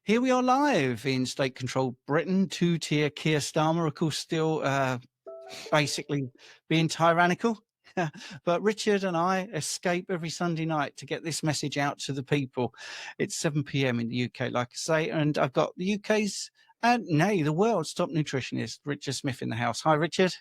Here we are live in state-controlled Britain. Two-tier Keir Starmer, of course, still basically being tyrannical. But Richard and I escape every Sunday night to get this message out to the people. It's 7 p.m. in the UK, like I say, and I've got the UK's and nay, the world's top nutritionist, Richard Smith, in the house. Hi, Richard.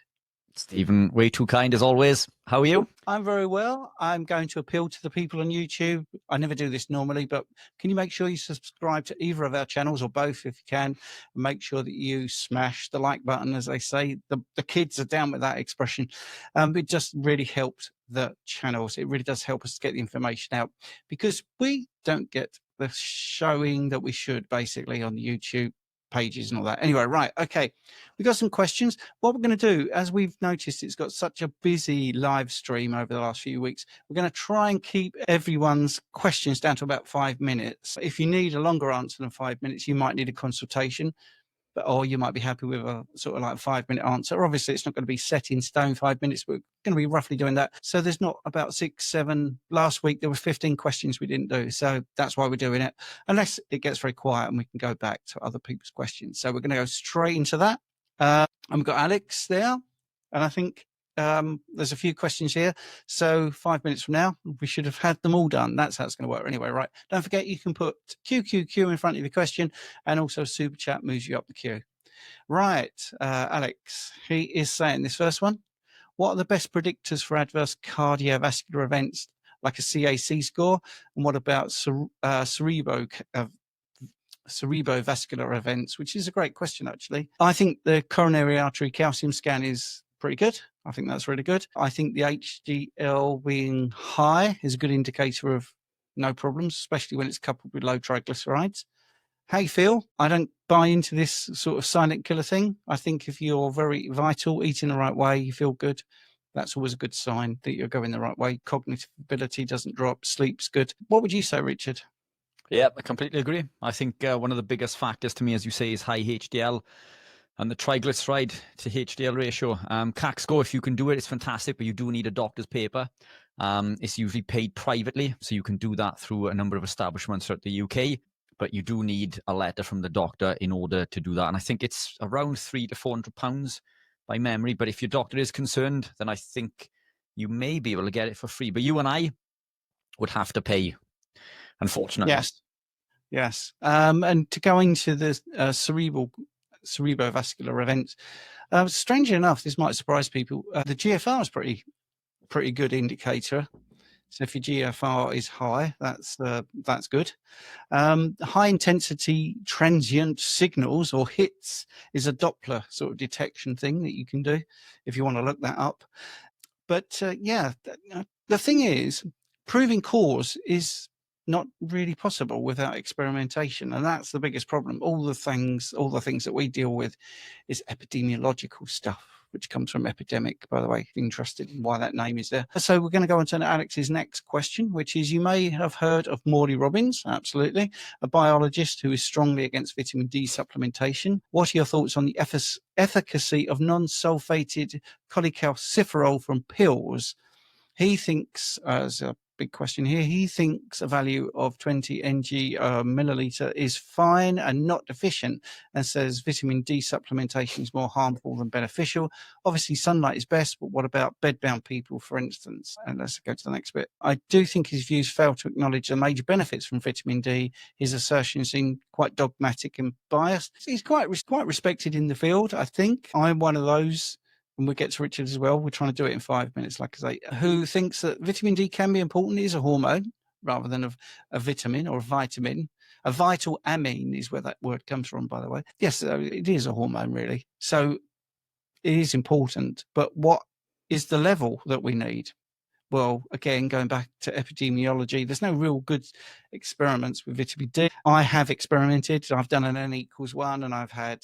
Stephen, way too kind as always. How are you? I'm very well. I'm going to appeal to the people on YouTube. I never do this normally, but can you make sure you subscribe to either of our channels or both if you can? And make sure that you smash the like button, as they say. The kids are down with that expression. It just really helped the channels. It really does help us to get the information out because we don't get the showing that we should basically on the YouTube pages and all that. Anyway, right. Okay. We got some questions. What we're going to do, as we've noticed, it's got such a busy live stream over the last few weeks. We're going to try and keep everyone's questions down to about 5 minutes. If you need a longer answer than 5 minutes, you might need a consultation. Or you might be happy with a sort of like 5-minute answer. Obviously, it's not going to be set in stone 5 minutes. We're going to be roughly doing that. So there's not about 6, 7. Last week, there were 15 questions we didn't do. So that's why we're doing it, unless it gets very quiet and we can go back to other people's questions. So we're going to go straight into that. And we've got Alex there. And I think there's a few questions here. So 5 minutes from now, we should have had them all done. That's how it's going to work anyway, right? Don't forget, you can put QQQ in front of your question, and also super chat moves you up the queue. Right, Alex, he is saying this first one. What are the best predictors for adverse cardiovascular events like a CAC score? And what about cerebrovascular events, which is a great question, actually. I think the coronary artery calcium scan is pretty good. I think that's really good. I think the HDL being high is a good indicator of no problems, especially when it's coupled with low triglycerides. How you feel? I don't buy into this sort of silent killer thing. I think if you're very vital, eating the right way, you feel good, that's always a good sign that you're going the right way. Cognitive ability doesn't drop, sleep's good. What would you say, Richard? Yeah, I completely agree. I think one of the biggest factors to me, as you say, is high HDL and the triglyceride to HDL ratio. CAC score, if you can do it, it's fantastic, but you do need a doctor's paper. It's usually paid privately, so you can do that through a number of establishments throughout the UK, but you do need a letter from the doctor in order to do that. And I think it's around £300 to £400 by memory, but if your doctor is concerned, then I think you may be able to get it for free. But you and I would have to pay, unfortunately. Yes. And to go into the cerebrovascular events, strangely enough, this might surprise people. The GFR is pretty good indicator. So if your GFR is high, that's good. High intensity transient signals or hits is a Doppler sort of detection thing that you can do if you want to look that up. But the thing is, proving cause is not really possible without experimentation, and that's the biggest problem. All the things that we deal with is epidemiological stuff, which comes from epidemic, by the way, if you're interested in why that name is there. So we're going to go on to Alex's next question, which is, you may have heard of Morley Robbins, absolutely, a biologist who is strongly against vitamin D supplementation. What are your thoughts on the efficacy of non-sulfated cholecalciferol from pills? He thinks, as a big question here, he thinks a value of 20 ng milliliter is fine and not deficient, and says vitamin D supplementation is more harmful than beneficial. Obviously, sunlight is best, but what about bedbound people, for instance? And let's go to the next bit. I do think his views fail to acknowledge the major benefits from vitamin D. His assertions seem quite dogmatic and biased. He's quite respected in the field, I think. I'm one of those, and we'll get to Richard as well. We're trying to do it in 5 minutes, like I say, who thinks that vitamin D can be important. It is a hormone rather than a vitamin or a vitamin. A vital amine is where that word comes from, by the way. Yes, it is a hormone, really. So it is important. But what is the level that we need? Well, again, going back to epidemiology, there's no real good experiments with vitamin D. I have experimented. I've done an N=1, and I've had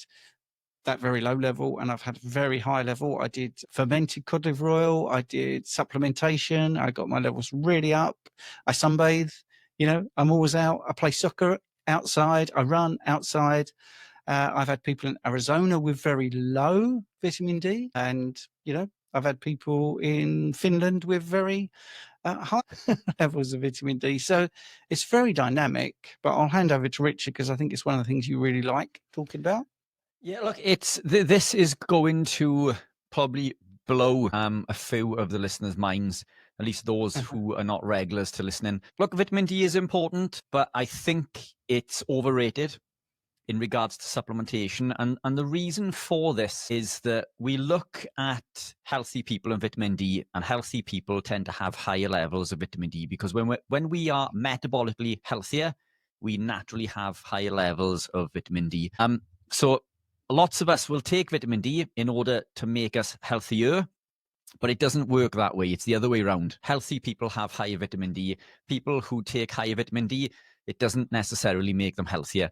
that very low level, and I've had very high level. I did fermented cod liver oil, I did supplementation, I got my levels really up, I sunbathe, I'm always out, I play soccer outside, I run outside. I've had people in Arizona with very low vitamin D, and I've had people in Finland with very high levels of vitamin D. So it's very dynamic, but I'll hand over to Richard because I think it's one of the things you really like talking about. Yeah, look, this is going to probably blow a few of the listeners' minds, at least those who are not regulars to listening. Look, vitamin D is important, but I think it's overrated in regards to supplementation. And the reason for this is that we look at healthy people and vitamin D, and healthy people tend to have higher levels of vitamin D because when we are metabolically healthier, we naturally have higher levels of vitamin D. So lots of us will take vitamin D in order to make us healthier, but it doesn't work that way. It's the other way around. Healthy people have higher vitamin D. People who take higher vitamin D, it doesn't necessarily make them healthier.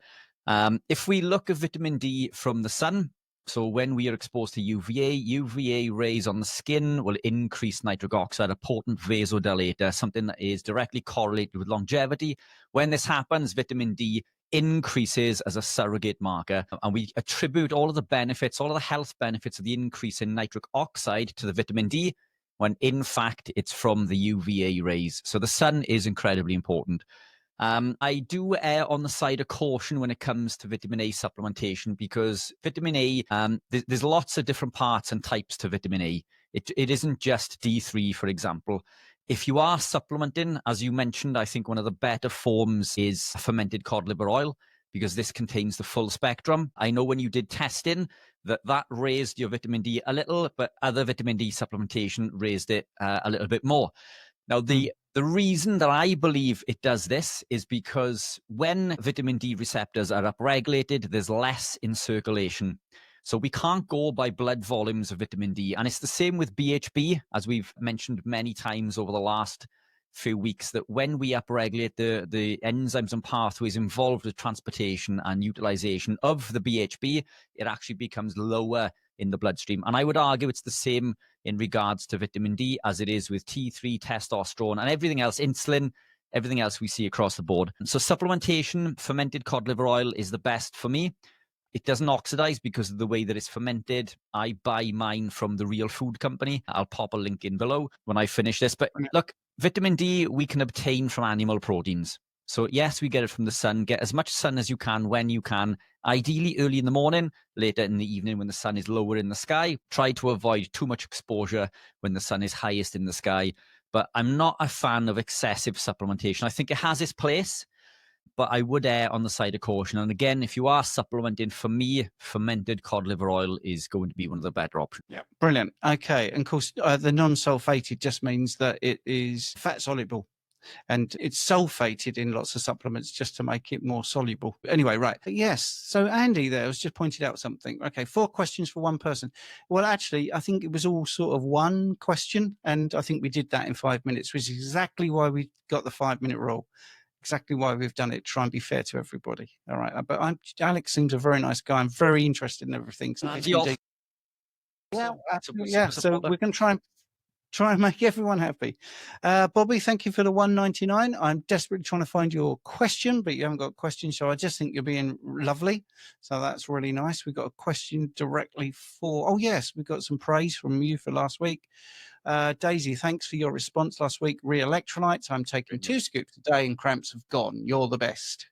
If we look at vitamin D from the sun, so when we are exposed to UVA rays on the skin will increase nitric oxide, a potent vasodilator, something that is directly correlated with longevity. When this happens, vitamin D increases as a surrogate marker, and we attribute all of the benefits, all of the health benefits of the increase in nitric oxide to the vitamin D, when in fact it's from the UVA rays. So the sun is incredibly important. I do err on the side of caution when it comes to vitamin A supplementation because vitamin A, there's lots of different parts and types to vitamin A. It isn't just D3, for example. If you are supplementing, as you mentioned, I think one of the better forms is fermented cod liver oil because this contains the full spectrum. I know when you did testing that raised your vitamin D a little, but other vitamin D supplementation raised it a little bit more. Now, the reason that I believe it does this is because when vitamin D receptors are upregulated, there's less in circulation. So we can't go by blood volumes of vitamin D. And it's the same with BHB, as we've mentioned many times over the last few weeks, that when we upregulate the enzymes and pathways involved with transportation and utilization of the BHB, it actually becomes lower in the bloodstream. And I would argue it's the same in regards to vitamin D as it is with T3, testosterone, and everything else, insulin, everything else we see across the board. So supplementation, fermented cod liver oil is the best for me. It doesn't oxidize because of the way that it's fermented. I buy mine from the Real Food Company. I'll pop a link in below when I finish this. But look, vitamin D we can obtain from animal proteins. So yes, we get it from the sun. Get as much sun as you can when you can. Ideally early in the morning, later in the evening when the sun is lower in the sky. Try to avoid too much exposure when the sun is highest in the sky. But I'm not a fan of excessive supplementation. I think it has its place, but I would err on the side of caution. And again, if you are supplementing, for me, fermented cod liver oil is going to be one of the better options. Yeah, brilliant. Okay, and of course, the non-sulfated just means that it is fat soluble. And it's sulfated in lots of supplements just to make it more soluble. Anyway, right. Yes. So Andy there has just pointed out something. Okay, 4 questions for one person. Well, actually, I think it was all sort of one question. And I think we did that in 5 minutes, which is exactly why we got the 5-minute rule. Exactly why we've done it, try and be fair to everybody. All right. But Alex seems a very nice guy. I'm very interested in everything. So yeah, absolutely. Yeah. So we're going to try and make everyone happy. Bobby, thank you for the $1.99. I'm desperately trying to find your question, but you haven't got a question, so I just think you're being lovely. So that's really nice. We've got a question directly for, oh yes, we've got some praise from you for last week. Daisy, thanks for your response last week. Electrolytes, I'm taking 2 scoops a day and cramps have gone. You're the best.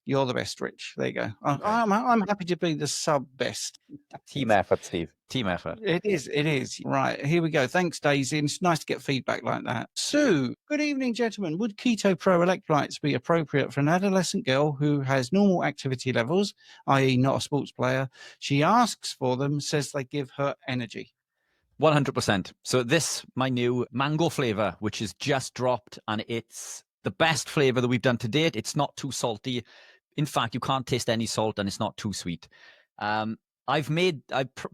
You're the best, Rich. There you go. I'm happy to be the sub-best. Team effort, Steve. Team effort. It is. It is. Right. Here we go. Thanks, Daisy. And it's nice to get feedback like that. Sue, good evening, gentlemen. Would Keto Pro electrolytes be appropriate for an adolescent girl who has normal activity levels, i.e. not a sports player? She asks for them, says they give her energy. 100%. So this, my new mango flavor, which is just dropped, and it's the best flavor that we've done to date. It's not too salty. In fact, you can't taste any salt, and it's not too sweet. I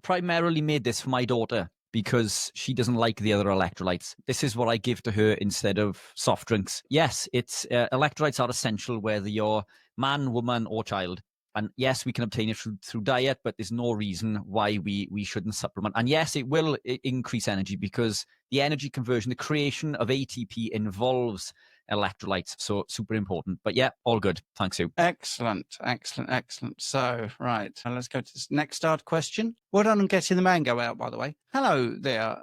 primarily made this for my daughter because she doesn't like the other electrolytes. This is what I give to her instead of soft drinks. Yes, it's electrolytes are essential whether you're man, woman, or child. And yes, we can obtain it through diet, but there's no reason why we shouldn't supplement. And yes, it will increase energy because the energy conversion, the creation of ATP involves electrolytes. So super important. But yeah, all good. Thanks, Sue. Excellent, excellent, excellent. So, right, let's go to this next start question. Well done on getting the mango out, by the way. Hello there.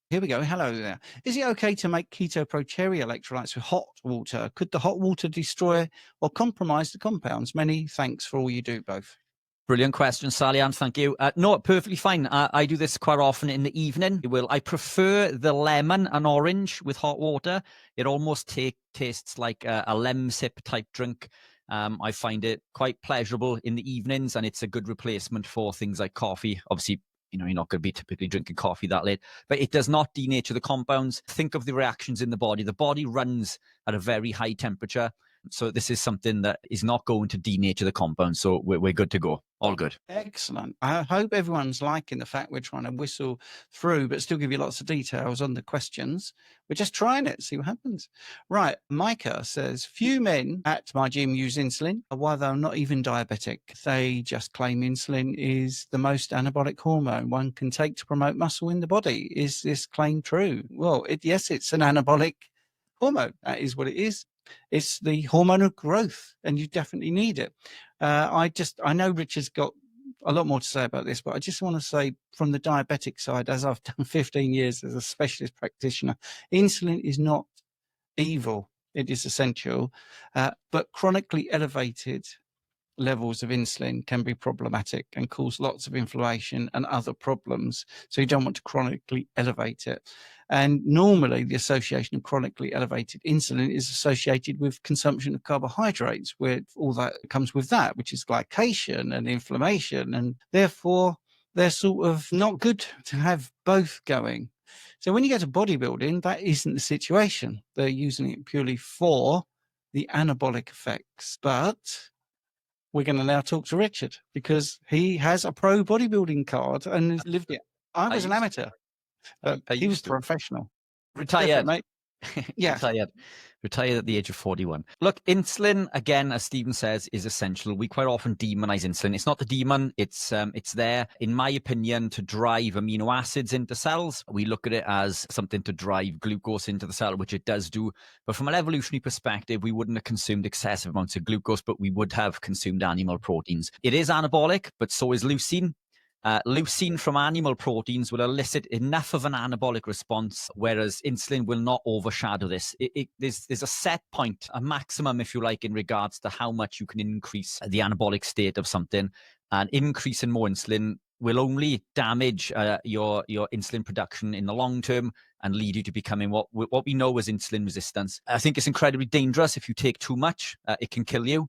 Here we go. Hello there. Is it okay to make Keto Pro Cherry electrolytes with hot water? Could the hot water destroy or compromise the compounds? Many thanks for all you do, both. Brilliant question, Sally Ann. Thank you. No, perfectly fine. I do this quite often in the evening. I prefer the lemon and orange with hot water. It almost tastes like a lemon sip type drink. I find it quite pleasurable in the evenings, and it's a good replacement for things like coffee. Obviously, you're not going to be typically drinking coffee that late, but it does not denature the compounds. Think of the reactions in the body. The body runs at a very high temperature. So this is something that is not going to denature the compound. So we're good to go. All good. Excellent. I hope everyone's liking the fact we're trying to whistle through, but still give you lots of details on the questions. We're just trying it, see what happens. Right. Micah says, few men at my gym use insulin, while they're not even diabetic. They just claim insulin is the most anabolic hormone one can take to promote muscle in the body. Is this claim true? Well, yes, it's an anabolic hormone. That is what it is. It's the hormone of growth, and you definitely need it. I know Richard's got a lot more to say about this, but I just want to say from the diabetic side, as I've done 15 years as a specialist practitioner, insulin is not evil. It is essential, but chronically elevated levels of insulin can be problematic and cause lots of inflammation and other problems. So you don't want to chronically elevate it. And normally the association of chronically elevated insulin is associated with consumption of carbohydrates, where all that comes with that, which is glycation and inflammation. And therefore, they're sort of not good to have both going. So when you get to bodybuilding, that isn't the situation. They're using it purely for the anabolic effects. But we're going to now talk to Richard because he has a pro bodybuilding card and has lived it. I was an amateur, but he was professional. Retired. Mate. Yeah. Retired at the age of 41. Look, insulin, again, as Stephen says, is essential. We quite often demonize insulin. It's not the demon. It's there, in my opinion, to drive amino acids into cells. We look at it as something to drive glucose into the cell, which it does do. But from an evolutionary perspective, we wouldn't have consumed excessive amounts of glucose, but we would have consumed animal proteins. It is anabolic, but so is leucine. Leucine from animal proteins will elicit enough of an anabolic response, whereas insulin will not overshadow this. There's a set point, a maximum, if you like, in regards to how much you can increase the anabolic state of something. And increasing more insulin will only damage your insulin production in the long term and lead you to becoming what we know as insulin resistance. I think it's incredibly dangerous if you take too much. It can kill you.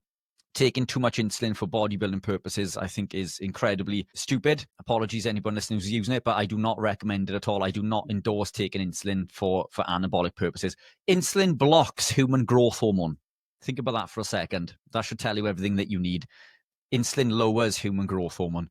Taking too much insulin for bodybuilding purposes, I think, is incredibly stupid. Apologies to anyone listening who's using it, but I do not recommend it at all. I do not endorse taking insulin for anabolic purposes. Insulin blocks human growth hormone. Think about that for a second. That should tell you everything that you need. Insulin lowers human growth hormone.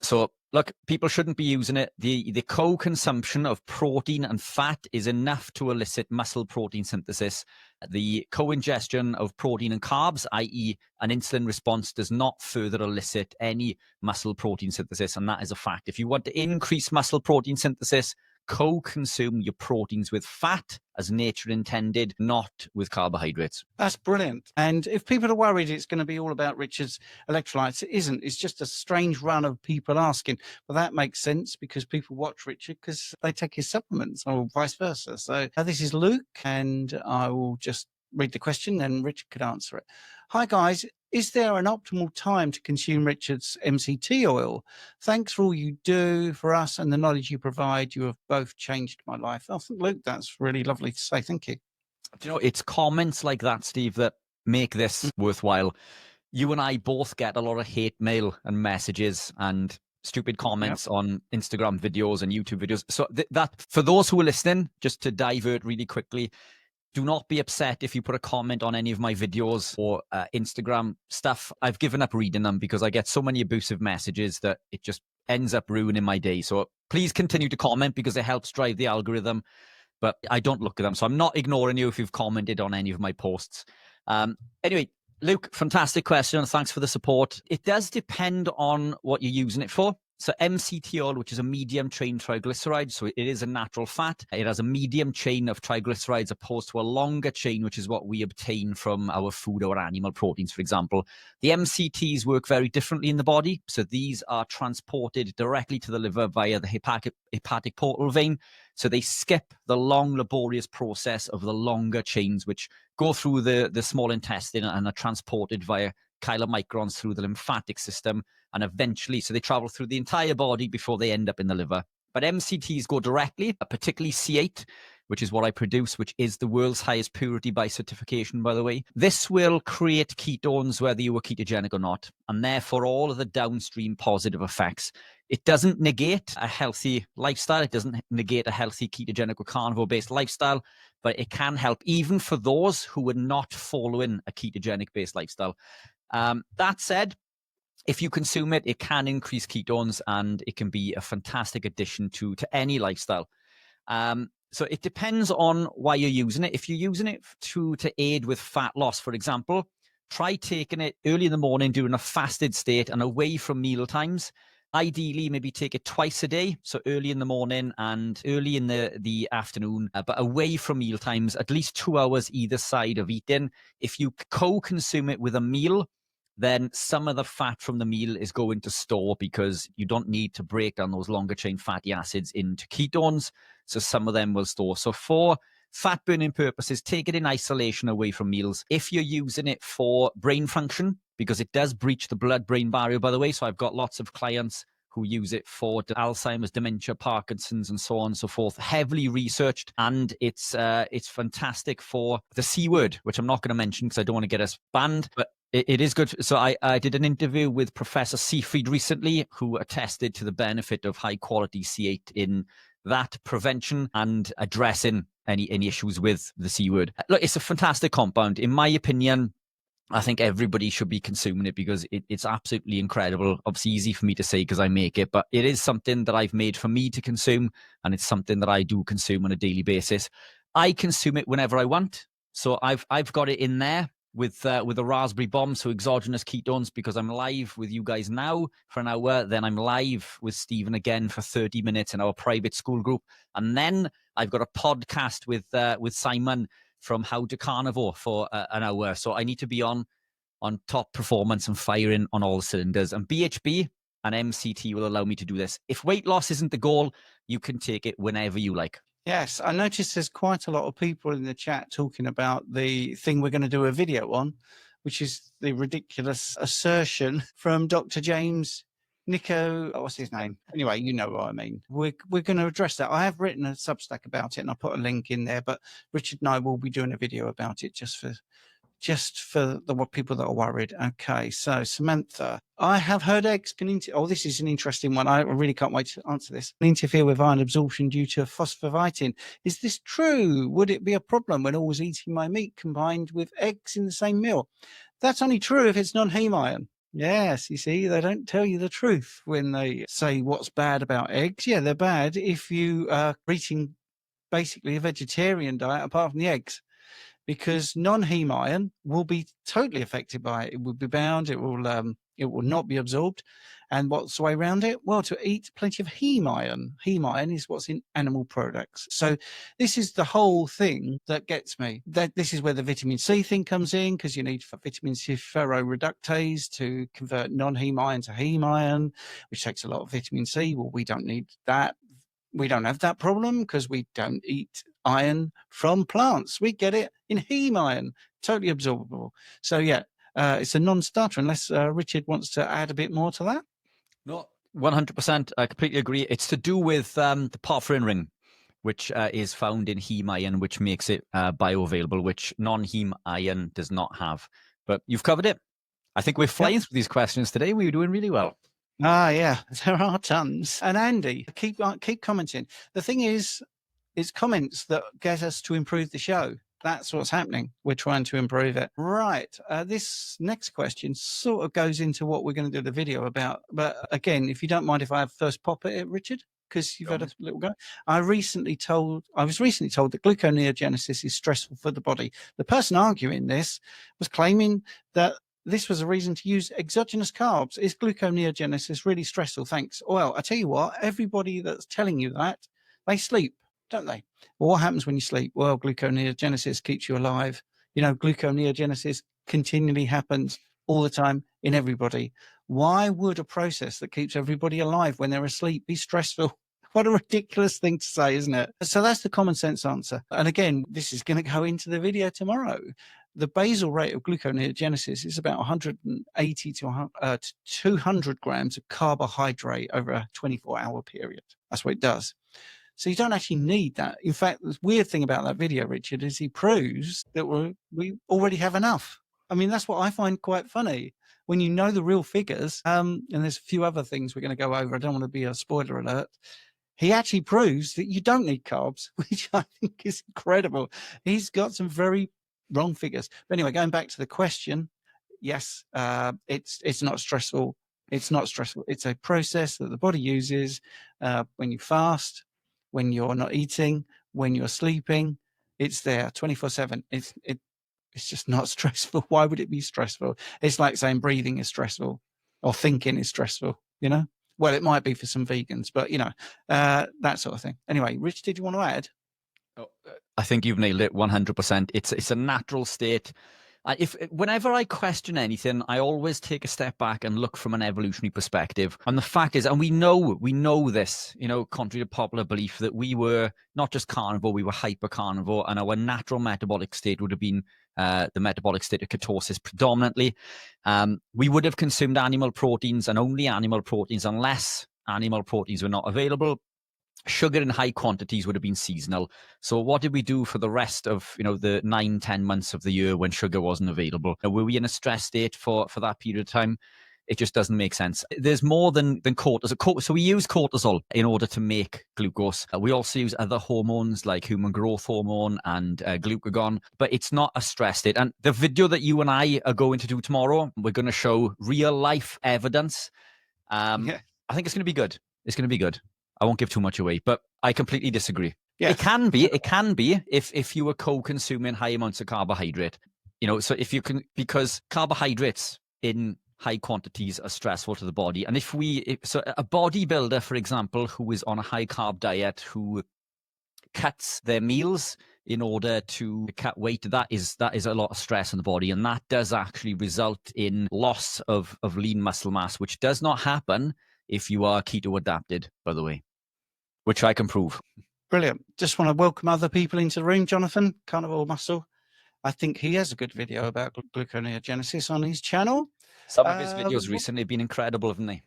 So look, people shouldn't be using it. The co-consumption of protein and fat is enough to elicit muscle protein synthesis. The co-ingestion of protein and carbs, i.e. an insulin response, does not further elicit any muscle protein synthesis, and that is a fact. If you want to increase muscle protein synthesis, co-consume your proteins with fat as nature intended, not with carbohydrates. That's brilliant. And if people are worried it's going to be all about Richard's electrolytes, it isn't. It's just a strange run of people asking. Well, that makes sense because people watch Richard because they take his supplements or vice versa. So this is Luke, and I will just read the question, then Richard could answer it. Hi, guys. Is there an optimal time to consume Richard's MCT oil? Thanks for all you do for us and the knowledge you provide. You have both changed my life. I think, Luke, that's really lovely to say. Thank you. Do you know, it's comments like that, Steve, that make this worthwhile. You and I both get a lot of hate mail and messages and stupid comments on Instagram videos and YouTube videos. So that for those who are listening, just to divert really quickly, do not be upset if you put a comment on any of my videos or Instagram stuff. I've given up reading them because I get so many abusive messages that it just ends up ruining my day. So please continue to comment because it helps drive the algorithm, but I don't look at them. So I'm not ignoring you if you've commented on any of my posts. Anyway, Luke, fantastic question. Thanks for the support. It does depend on what you're using it for. So MCT oil, which is a medium chain triglyceride, so it is a natural fat. It has a medium chain of triglycerides opposed to a longer chain, which is what we obtain from our food or animal proteins, for example. The MCTs work very differently in the body. So these are transported directly to the liver via the hepatic portal vein. So they skip the long, laborious process of the longer chains, which go through the small intestine and are transported via chylomicrons through the lymphatic system, and eventually, so they travel through the entire body before they end up in the liver. But MCTs go directly, particularly C8, which is what I produce, which is the world's highest purity by certification, by the way. This will create ketones whether you are ketogenic or not, and therefore all of the downstream positive effects. It doesn't negate a healthy lifestyle. It doesn't negate a healthy ketogenic or carnivore-based lifestyle, but it can help even for those who are not following a ketogenic-based lifestyle. That said, if you consume it, it can increase ketones and it can be a fantastic addition to any lifestyle. So it depends on why you're using it. If you're using it to aid with fat loss, for example, try taking it early in the morning during a fasted state and away from meal times. Ideally, maybe take it twice a day, so early in the morning and early in the afternoon, but away from meal times, at least 2 hours either side of eating. If you co-consume it with a meal, then some of the fat from the meal is going to store because you don't need to break down those longer chain fatty acids into ketones. So some of them will store. So for fat burning purposes, take it in isolation away from meals. If you're using it for brain function, because it does breach the blood-brain barrier, by the way. So I've got lots of clients who use it for Alzheimer's, dementia, Parkinson's, and so on and so forth. Heavily researched, and it's fantastic for the C word, which I'm not going to mention because I don't want to get us banned, but it is good. So I did an interview with Professor Seafried recently, who attested to the benefit of high-quality C8 in that prevention and addressing any issues with the C word. Look, it's a fantastic compound. In my opinion, I think everybody should be consuming it because it's absolutely incredible. Obviously easy for me to say because I make it, but it is something that I've made for me to consume, and it's something that I do consume on a daily basis. I consume it whenever I want. So I've got it in there with a raspberry bomb, so exogenous ketones, because I'm live with you guys now for an hour. Then I'm live with Stephen again for 30 minutes in our private school group. And then I've got a podcast with Simon from How to Carnivore for an hour. So I need to be on top performance and firing on all cylinders. And BHB and MCT will allow me to do this. If weight loss isn't the goal, you can take it whenever you like. Yes, I noticed there's quite a lot of people in the chat talking about the thing we're going to do a video on, which is the ridiculous assertion from Dr. James Nico, what's his name? Anyway, you know what I mean. We're going to address that. I have written a Substack about it, and I put a link in there, but Richard and I will be doing a video about it just for the people that are worried. Okay, so Samantha, I have heard eggs can this is an interesting one. I really can't wait to answer this. Interfere with iron absorption due to phosphovitin. Is this true? Would it be a problem when always eating my meat combined with eggs in the same meal? That's only true if it's non-heme iron. Yes, you see, they don't tell you the truth when they say what's bad about eggs. Yeah, they're bad if you are eating basically a vegetarian diet apart from the eggs, because non-heme iron will be totally affected by it. It will be bound. It will not be absorbed. And what's the way around it? Well, to eat plenty of heme iron. Heme iron is what's in animal products. So this is the whole thing that gets me. This is where the vitamin C thing comes in, because you need vitamin C ferroreductase to convert non-heme iron to heme iron, which takes a lot of vitamin C. Well, we don't need that. We don't have that problem because we don't eat iron from plants. We get it in heme iron, totally absorbable. So yeah, it's a non-starter unless Richard wants to add a bit more to that. No, 100%. I completely agree. It's to do with the porphyrin ring, which is found in heme iron, which makes it bioavailable, which non-heme iron does not have. But you've covered it. I think we're flying through these questions today. We're doing really well. Ah, yeah, there are tons. And Andy, keep commenting. The thing is, it's comments that get us to improve the show. That's what's happening. We're trying to improve it. Right. This next question sort of goes into what we're going to do the video about. But again, if you don't mind if I have first pop at it, Richard, because you've had a little go. I was recently told that gluconeogenesis is stressful for the body. The person arguing this was claiming that this was a reason to use exogenous carbs. Is gluconeogenesis really stressful? Thanks. Well, I tell you what, everybody that's telling you that, they sleep, don't they? Well, what happens when you sleep? Well, gluconeogenesis keeps you alive. You know, gluconeogenesis continually happens all the time in everybody. Why would a process that keeps everybody alive when they're asleep be stressful? What a ridiculous thing to say, isn't it? So that's the common sense answer. And again, this is going to go into the video tomorrow. The basal rate of gluconeogenesis is about 180 to 200 grams of carbohydrate over a 24-hour period. That's what it does. So you don't actually need that. In fact, the weird thing about that video, Richard, is he proves that we already have enough. I mean, that's what I find quite funny. When you know the real figures, and there's a few other things we're going to go over. I don't want to be a spoiler alert. He actually proves that you don't need carbs, which I think is incredible. He's got some very wrong figures. But anyway, going back to the question, yes, it's not stressful. It's not stressful. It's a process that the body uses when you fast, when you're not eating, when you're sleeping. It's there 24/7. It's just not stressful. Why would it be stressful? It's like saying breathing is stressful or thinking is stressful, you know? Well, it might be for some vegans, but, you know, that sort of thing. Anyway, Rich, did you want to add? I think you've nailed it 100%. It's a natural state. Whenever I question anything, I always take a step back and look from an evolutionary perspective. And the fact is, and we know this, you know, contrary to popular belief, that we were not just carnivore, we were hyper carnivore, and our natural metabolic state would have been the metabolic state of ketosis predominantly. We would have consumed animal proteins and only animal proteins unless animal proteins were not available. Sugar in high quantities would have been seasonal. So what did we do for the rest of, you know, the 9-10 months of the year when sugar wasn't available? Were we in a stress state for that period of time? It just doesn't make sense. There's more than cortisol. So we use cortisol in order to make glucose. We also use other hormones like human growth hormone and glucagon, but it's not a stress state. And the video that you and I are going to do tomorrow, we're going to show real life evidence. I think it's going to be good. It's going to be good. I won't give too much away, but I completely disagree. Yeah. It can be if you were co-consuming high amounts of carbohydrate, you know, so if you can, because carbohydrates in high quantities are stressful to the body. And so a bodybuilder, for example, who is on a high carb diet, who cuts their meals in order to cut weight, that is a lot of stress on the body. And that does actually result in loss of lean muscle mass, which does not happen if you are keto adapted, by the way, which I can prove. Brilliant. Just want to welcome other people into the room. Jonathan, Carnivore Muscle. I think he has a good video about gluconeogenesis on his channel. Some of his videos recently have been incredible, haven't they?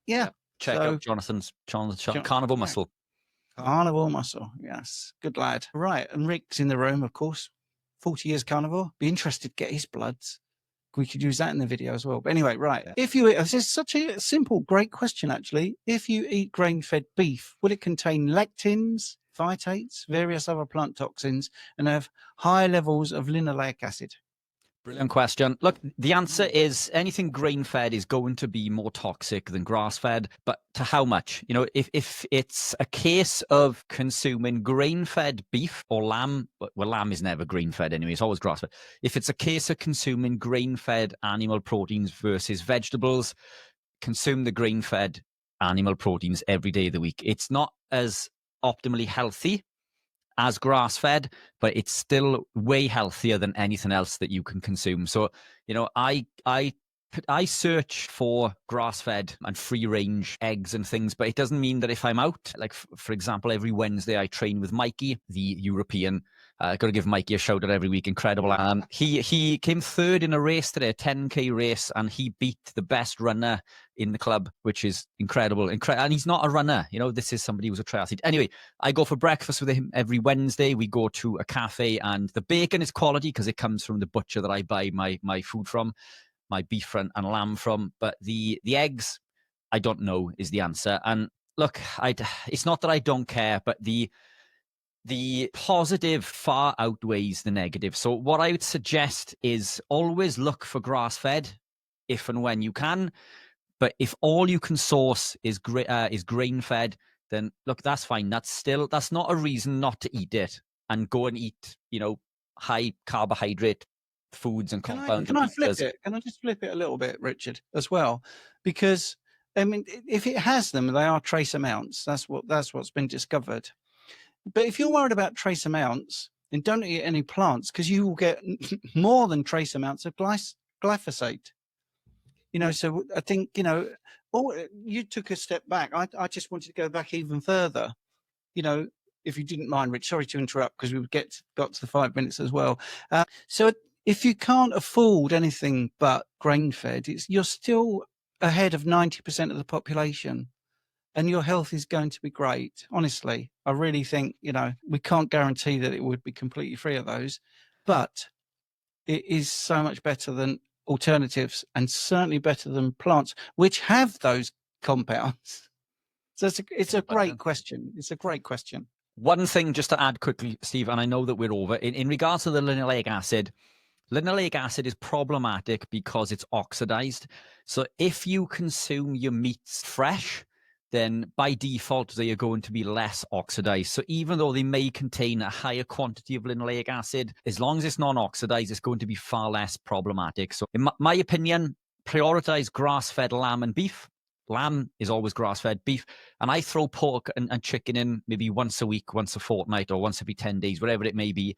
Yeah. Check out Jonathan's Carnivore Muscle. Carnivore Muscle. Yes. Good lad. Right. And Rick's in the room, of course. 40 years carnivore. Be interested to get his bloods. We could use that in the video as well. But anyway, right. If you eat, this is such a simple, great question, actually. If you eat grain-fed beef, will it contain lectins, phytates, various other plant toxins, and have high levels of linoleic acid? Brilliant question. Look, the answer is anything grain-fed is going to be more toxic than grass-fed, but to how much? You know, if it's a case of consuming grain-fed beef or lamb, well, lamb is never grain-fed anyway, it's always grass-fed. If it's a case of consuming grain-fed animal proteins versus vegetables, consume the grain-fed animal proteins every day of the week. It's not as optimally healthy as grass-fed, but it's still way healthier than anything else that you can consume. So, you know, I search for grass-fed and free-range eggs and things, but it doesn't mean that if I'm out, like for example, every Wednesday I train with Mikey, the European. Got to give Mikey a shout out every week. Incredible. He came third in a race today, a 10K race, and he beat the best runner in the club, which is incredible. And he's not a runner. You know, this is somebody who's a triathlete. Anyway, I go for breakfast with him every Wednesday. We go to a cafe, and the bacon is quality because it comes from the butcher that I buy my food from, my beef and lamb from. But the eggs, I don't know is the answer. And look, it's not that I don't care, but the positive far outweighs the negative. So what I would suggest is always look for grass-fed if and when you can. But if all you can source is grain-fed, then look, that's fine. That's not a reason not to eat it and go and eat, you know, high carbohydrate foods and Can I compounds. can I flip it? Can I just flip it a little bit, Richard, as well? Because I mean, if it has them, they are trace amounts. That's what's been discovered. But if you're worried about trace amounts, then don't eat any plants, because you will get more than trace amounts of glyphosate. You know, so I think, you know, you took a step back. I just wanted to go back even further. You know, if you didn't mind, Rich, sorry to interrupt, because we would got to the 5 minutes as well. So if you can't afford anything but grain-fed, you're still ahead of 90% of the population, and your health is going to be great. Honestly, I really think, you know, we can't guarantee that it would be completely free of those, but it is so much better than alternatives, and certainly better than plants, which have those compounds. So it's a great question. It's a great question. One thing just to add quickly, Steve, and I know that we're over, in regards to the linoleic acid is problematic because it's oxidized. So if you consume your meats fresh, then by default, they are going to be less oxidized. So even though they may contain a higher quantity of linoleic acid, as long as it's non-oxidized, it's going to be far less problematic. So in my opinion, prioritize grass-fed lamb and beef. Lamb is always grass-fed beef, and I throw pork and chicken in maybe once a week, once a fortnight, or once every 10 days, whatever it may be.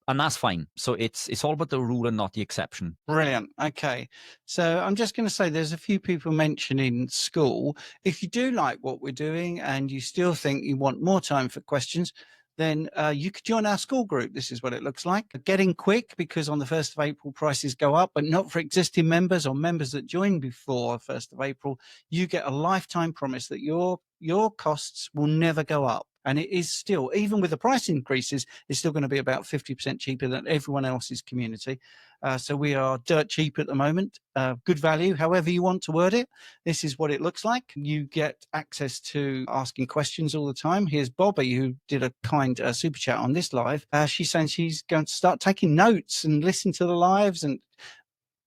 And that's fine. So it's all about the rule and not the exception. Brilliant. Okay. So I'm just going to say there's a few people mentioning school. If you do like what we're doing and you still think you want more time for questions, then you could join our school group. This is what it looks like. Getting quick, because on the 1st of April, prices go up, but not for existing members or members that join before 1st of April. You get a lifetime promise that your costs will never go up. And it is still, even with the price increases, it's still going to be about 50% cheaper than everyone else's community. So we are dirt cheap at the moment, good value, however you want to word it. This is what it looks like. You get access to asking questions all the time. Here's Bobby, who did a kind super chat on this live. She's saying she's going to start taking notes and listen to the lives, and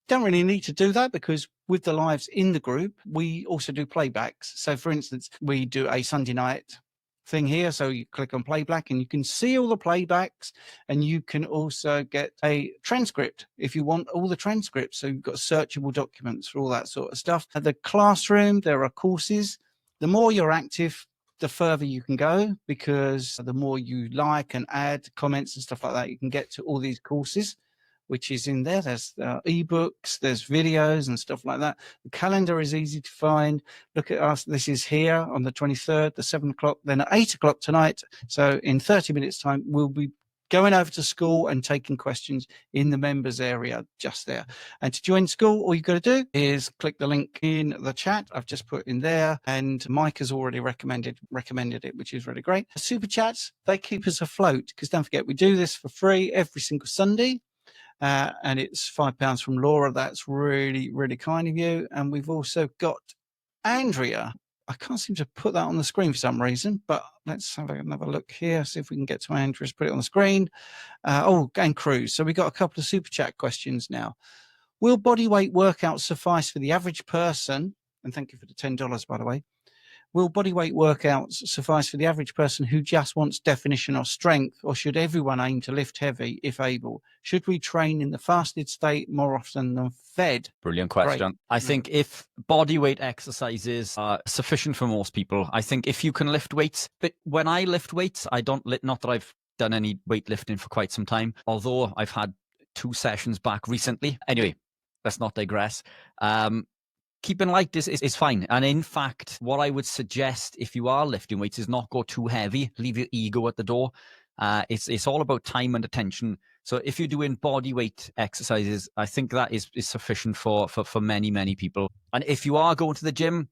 don't really need to do that, because with the lives in the group, we also do playbacks. So for instance, we do a Sunday night thing here, so you click on playback and you can see all the playbacks, and you can also get a transcript if you want all the transcripts. So you've got searchable documents for all that sort of stuff. At the classroom, there are courses. The more you're active, the further you can go, because the more you like and add comments and stuff like that, you can get to all these courses, which is in there. There's ebooks, there's videos and stuff like that. The calendar is easy to find. Look at us. This is here on the 23rd, the 7 o'clock, then at 8 o'clock tonight. So in 30 minutes time, we'll be going over to school and taking questions in the members area just there. And to join school, all you've got to do is click the link in the chat I've just put in there, and Mike has already recommended it, which is really great. Super chats, they keep us afloat, because don't forget, we do this for free every single Sunday. And it's £5 from Laura. That's really, really kind of you. And we've also got Andrea. I can't seem to put that on the screen for some reason, but let's have another look here, see if we can get to Andrea's, put it on the screen. And Cruz. So we got a couple of super chat questions now. Will body weight workouts suffice for the average person? And thank you for the $10, by the way. Will body weight workouts suffice for the average person who just wants definition or strength, or should everyone aim to lift heavy if able? Should we train in the fasted state more often than fed? Brilliant question. Great. I think if body weight exercises are sufficient for most people, I think if you can lift weights, but when I lift weights, not that I've done any weightlifting for quite some time, although I've had 2 sessions back recently. Anyway, let's not digress. Keeping light is fine. And in fact, what I would suggest if you are lifting weights is not go too heavy, leave your ego at the door. It's all about time and attention. So if you're doing body weight exercises, I think that is sufficient for many, many people. And if you are going to the gym,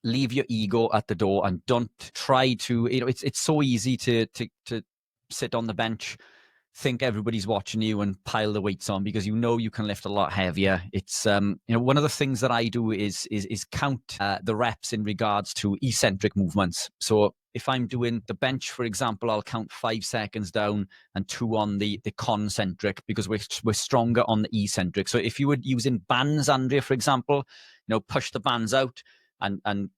leave your ego at the door and don't try to, it's so easy to sit on the bench, think everybody's watching you and pile the weights on, because you can lift a lot heavier. It's one of the things that I do is count the reps in regards to eccentric movements. So if I'm doing the bench, for example, I'll count 5 seconds down and 2 on the concentric, because we're stronger on the eccentric. So if you were using bands, Andrea, for example, push the bands out and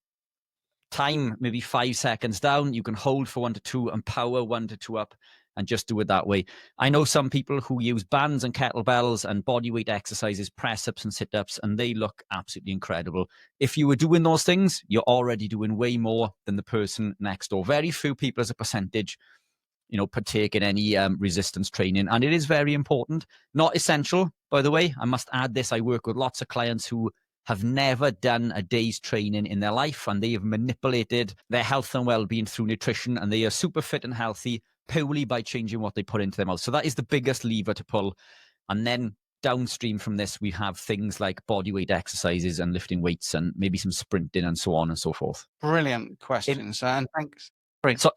time maybe 5 seconds down, you can hold for 1 to 2 and power 1 to 2 up. and just do it that way. I know some people who use bands and kettlebells and bodyweight exercises, press-ups and sit-ups, and they look absolutely incredible. If you were doing those things, you're already doing way more than the person next door. Very few people as a percentage, partake in any resistance training. And it is very important. Not essential, by the way. I must add this. I work with lots of clients who have never done a day's training in their life, and they have manipulated their health and well-being through nutrition, and they are super fit and healthy purely by changing what they put into their mouth. So that is the biggest lever to pull. And then downstream from this, we have things like bodyweight exercises and lifting weights and maybe some sprinting and so on and so forth. Brilliant questions, and thanks.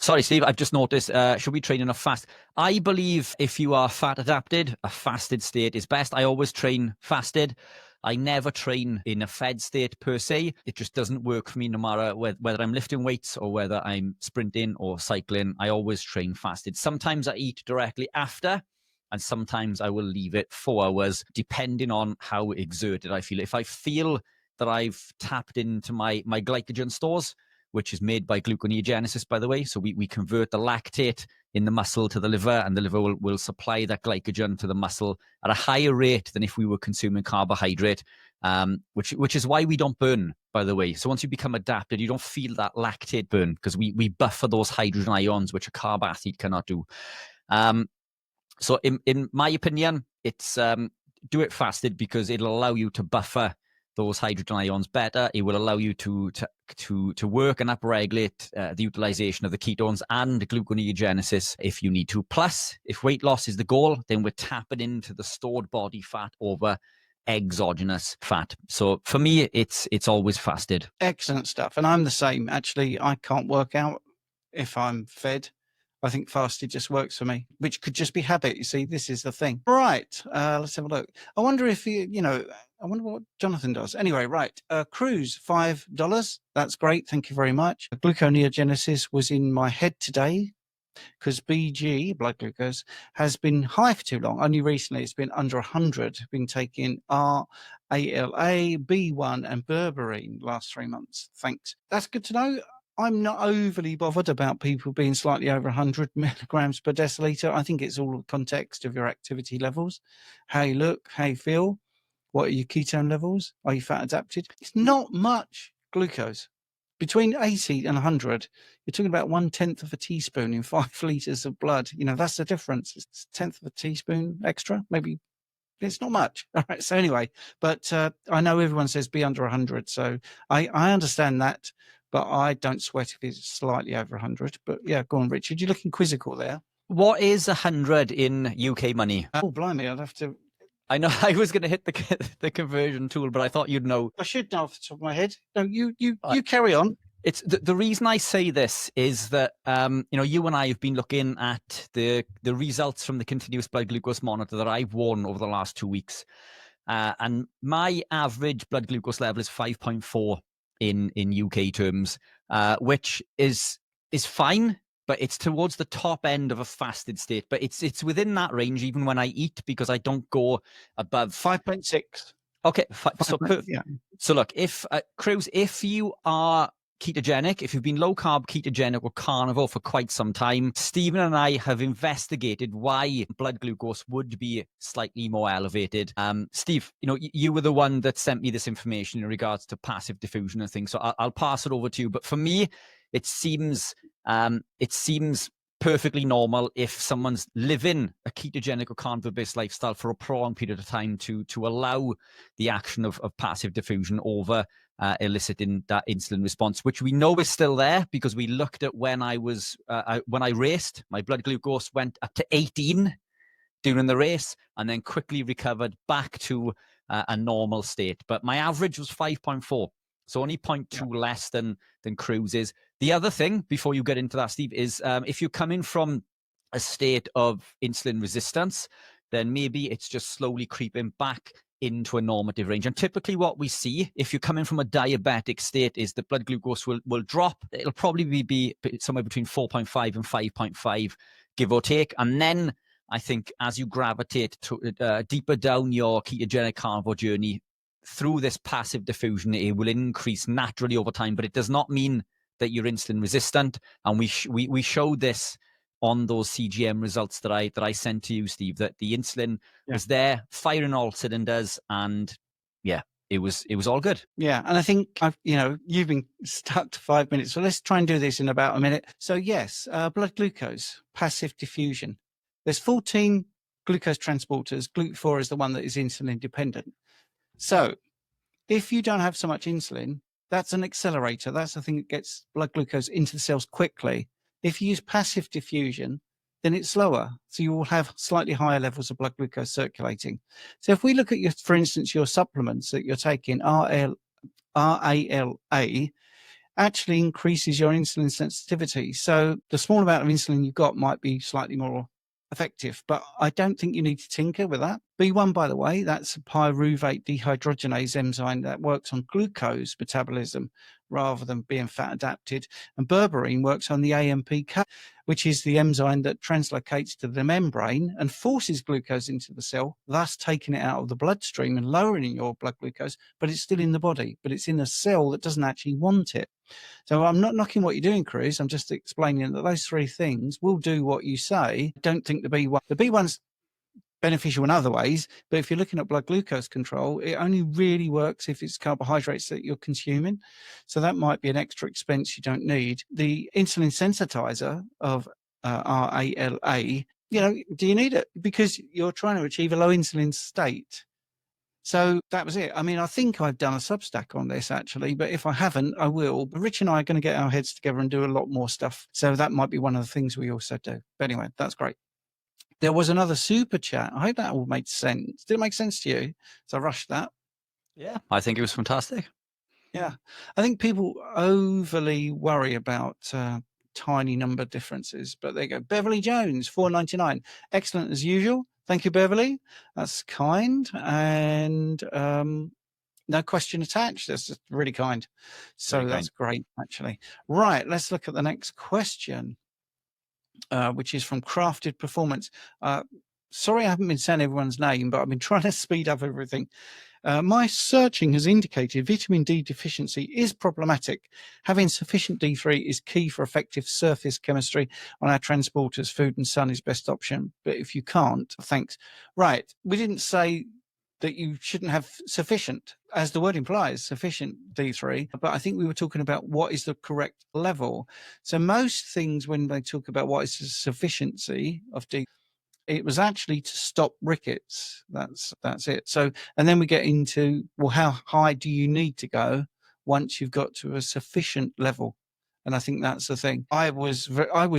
Sorry, Steve, I've just noticed, should we train enough fast? I believe if you are fat adapted, a fasted state is best. I always train fasted. I never train in a fed state per se. It just doesn't work for me no matter whether I'm lifting weights or whether I'm sprinting or cycling. I always train fasted. Sometimes I eat directly after, and sometimes I will leave it 4 hours, depending on how exerted I feel. If I feel that I've tapped into my glycogen stores, which is made by gluconeogenesis, by the way. So we convert the lactate in the muscle to the liver, and the liver will supply that glycogen to the muscle at a higher rate than if we were consuming carbohydrate, which is why we don't burn, by the way. So once you become adapted, you don't feel that lactate burn because we buffer those hydrogen ions, which a carb athlete cannot do. So in my opinion, it's do it fasted because it'll allow you to buffer those hydrogen ions better. It will allow you to work and upregulate the utilization of the ketones and gluconeogenesis if you need to. Plus, if weight loss is the goal, then we're tapping into the stored body fat over exogenous fat. So for me, it's always fasted. Excellent stuff. And I'm the same. Actually, I can't work out if I'm fed. I think fasted just works for me, which could just be habit. You see, this is the thing. Right. Let's have a look. I wonder if I wonder what Jonathan does. Anyway, right. Cruise, $5. That's great. Thank you very much. Gluconeogenesis was in my head today because BG, blood glucose, has been high for too long. Only recently it's been under 100. Been taking R, ALA, B1 and berberine last 3 months. Thanks. That's good to know. I'm not overly bothered about people being slightly over 100 milligrams per deciliter. I think it's all the context of your activity levels, how you look, how you feel, what are your ketone levels, are you fat adapted? It's not much glucose. Between 80 and 100, you're talking about 1/10 of a teaspoon in 5 liters of blood. That's the difference. It's 1/10 of a teaspoon extra, maybe. It's not much. All right. So anyway, but I know everyone says be under 100. So I understand that. But I don't sweat if it's slightly over 100. But yeah, go on, Richard. You're looking quizzical there. What is 100 in UK money? Oh, blimey, I'd have to. I know I was going to hit the conversion tool, but I thought you'd know. I should know off the top of my head. No, you carry on. It's the reason I say this is that you and I have been looking at the results from the continuous blood glucose monitor that I've worn over the last 2 weeks, and my average blood glucose level is 5.4 in UK terms, which is fine, but it's towards the top end of a fasted state. But it's within that range even when I eat because I don't go above 5.6. Okay, yeah. So look, if Cruz, if you are ketogenic, if you've been low carb, ketogenic or carnivore for quite some time, Stephen and I have investigated why blood glucose would be slightly more elevated. Steve, you were the one that sent me this information in regards to passive diffusion and things. So I'll pass it over to you. But for me, it seems perfectly normal if someone's living a ketogenic or carnivore-based lifestyle for a prolonged period of time to allow the action of passive diffusion over eliciting that insulin response, which we know is still there because we looked at when I raced, my blood glucose went up to 18 during the race and then quickly recovered back to a normal state. But my average was 5.4. So only 0.2 less than Cruz's. The other thing, before you get into that, Steve, is if you're coming from a state of insulin resistance, then maybe it's just slowly creeping back into a normative range. And typically what we see, if you're coming from a diabetic state, is that blood glucose will drop. It'll probably be somewhere between 4.5 and 5.5, give or take. And then I think as you gravitate to, deeper down your ketogenic carnivore journey, through this passive diffusion, it will increase naturally over time, but it does not mean that you're insulin resistant. And we showed this on those CGM results that I sent to you, Steve, that the insulin was there, firing all cylinders, and it was all good. Yeah, and I think you've been stuck to 5 minutes, so let's try and do this in about a minute. So yes, blood glucose, passive diffusion. There's 14 glucose transporters. GLUT4 is the one that is insulin dependent. So if you don't have so much insulin, that's an accelerator. That's the thing that gets blood glucose into the cells quickly. If you use passive diffusion, then it's slower. So you will have slightly higher levels of blood glucose circulating. So if we look at for instance, your supplements that you're taking, RALA, actually increases your insulin sensitivity. So the small amount of insulin you've got might be slightly more effective, but I don't think you need to tinker with that. B1, by the way, that's a pyruvate dehydrogenase enzyme that works on glucose metabolism rather than being fat adapted. And berberine works on the AMPK, which is the enzyme that translocates to the membrane and forces glucose into the cell, thus taking it out of the bloodstream and lowering your blood glucose, but it's still in the body, but it's in a cell that doesn't actually want it. So I'm not knocking what you're doing, Chris. I'm just explaining that those three things will do what you say. Don't think the B1's beneficial in other ways, but if you're looking at blood glucose control, it only really works if it's carbohydrates that you're consuming. So that might be an extra expense you don't need. The insulin sensitizer of RALA, do you need it? Because you're trying to achieve a low insulin state. So that was it. I mean, I think I've done a Substack on this actually, but if I haven't, I will. But Rich and I are going to get our heads together and do a lot more stuff. So that might be one of the things we also do. But anyway, that's great. There was another super chat. I hope that all made sense. Did it make sense to you? So I rushed that. Yeah, I think it was fantastic. Yeah. I think people overly worry about tiny number differences, but there you go. Beverly Jones, $4.99. Excellent as usual. Thank you, Beverly. That's kind. And no question attached. That's just really kind. So that's great, actually. Right. Let's look at the next question, which is from Crafted Performance. Sorry, I haven't been saying everyone's name, but I've been trying to speed up everything. My searching has indicated vitamin D deficiency is problematic. Having sufficient D3 is key for effective surface chemistry on our transporters. Food and sun is best option. But if you can't, thanks. Right. We didn't say that you shouldn't have sufficient, as the word implies, sufficient D3. But I think we were talking about what is the correct level. So most things, when they talk about what is the sufficiency of D, it was actually to stop rickets. That's it. So, and then we get into, well, how high do you need to go once you've got to a sufficient level? And I think that's the thing. I was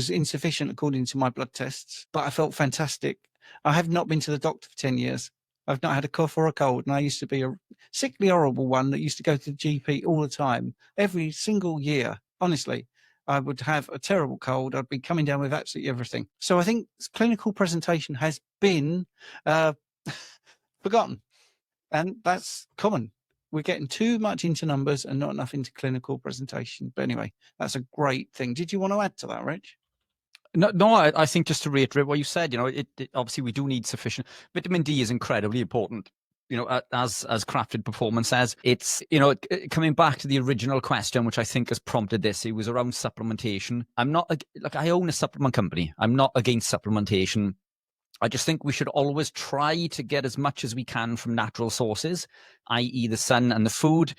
insufficient according to my blood tests, but I felt fantastic. I have not been to the doctor for 10 years. I've not had a cough or a cold. And I used to be a sickly, horrible one that used to go to the GP all the time, every single year, honestly. I would have a terrible cold. I'd be coming down with absolutely everything. So I think clinical presentation has been forgotten. And that's common. We're getting too much into numbers and not enough into clinical presentation. But anyway, that's a great thing. Did you want to add to that, Rich? No, I think just to reiterate what you said, it obviously we do need sufficient. Vitamin D is incredibly important. As Crafted Performance says, it's, coming back to the original question, which I think has prompted this, it was around supplementation. I'm not, I own a supplement company. I'm not against supplementation. I just think we should always try to get as much as we can from natural sources, i.e. the sun and the food.